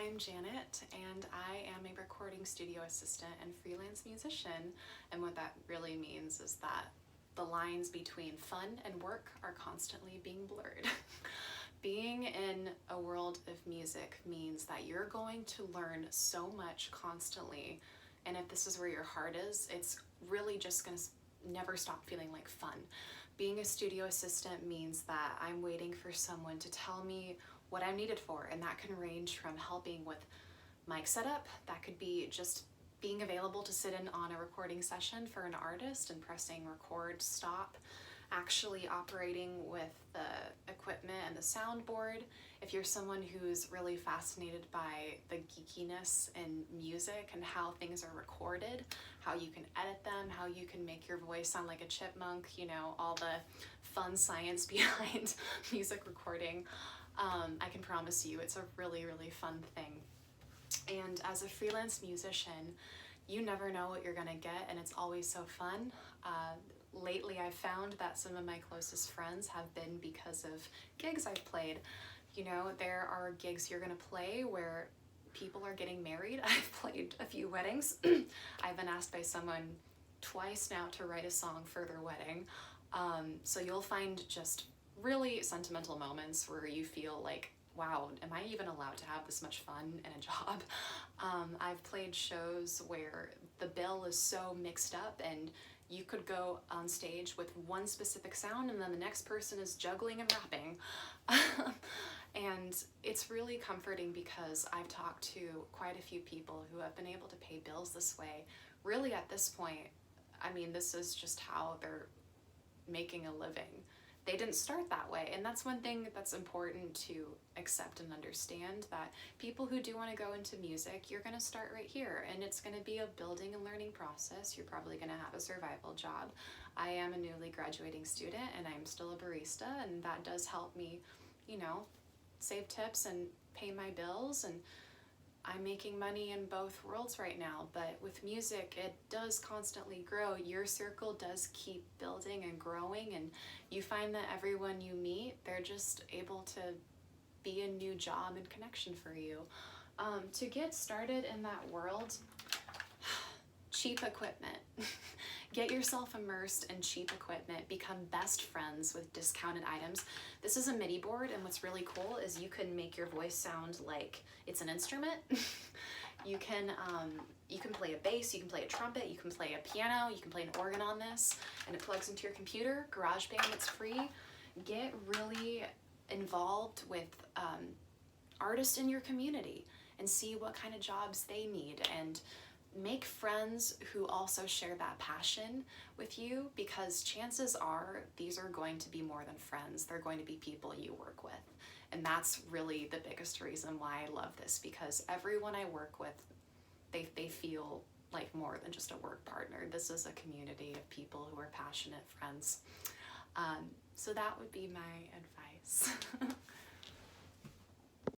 I'm Janet, and I am a recording studio assistant and freelance musician. And what that really means is that the lines between fun and work are constantly being blurred. Being in a world of music means that you're going to learn so much constantly, and if this is where your heart is, it's really just going to never stop feeling like fun. Being a studio assistant means that I'm waiting for someone to tell me what I'm needed for, and that can range from helping with mic setup, that could be just being available to sit in on a recording session for an artist and pressing record, stop, actually operating with the equipment and the soundboard. If you're someone who's really fascinated by the geekiness in music and how things are recorded, how you can edit them, how you can make your voice sound like a chipmunk, you know, all the fun science behind music recording, I can promise you it's a really, really fun thing. And as a freelance musician, you never know what you're gonna get, and it's always so fun. Lately I've found that some of my closest friends have been because of gigs I've played. You know, there are gigs you're gonna play where people are getting married. I've played a few weddings. I've been asked by someone twice now to write a song for their wedding. So you'll find just really sentimental moments where you feel like, wow, am I even allowed to have this much fun in a job? I've played shows where the bill is so mixed up and you could go on stage with one specific sound and then the next person is juggling and rapping. And it's really comforting because I've talked to quite a few people who have been able to pay bills this way. Really at this point, I mean, this is just how they're making a living. They didn't start that way, and that's one thing that's important to accept and understand, that people who do want to go into music, you're going to start right here, and it's going to be a building and learning process. You're probably going to have a survival job. I am a newly graduating student, and I'm still a barista, and that does help me, you know, save tips and pay my bills, and I'm making money in both worlds right now. But with music, it does constantly grow. Your circle does keep building and growing, and you find that everyone you meet, they're just able to be a new job and connection for you. To get started in that world, cheap equipment. Get yourself immersed in cheap equipment, become best friends with discounted items. This is a MIDI board, and what's really cool is you can make your voice sound like it's an instrument. You can play a bass, you can play a trumpet, you can play a piano, you can play an organ on this, and it plugs into your computer. GarageBand, it's free. Get really involved with artists in your community and see what kind of jobs they need, and make friends who also share that passion with you, because chances are these are going to be more than friends. They're going to be people you work with. And that's really the biggest reason why I love this, because everyone I work with, they feel like more than just a work partner. This is a community of people who are passionate friends. So that would be my advice.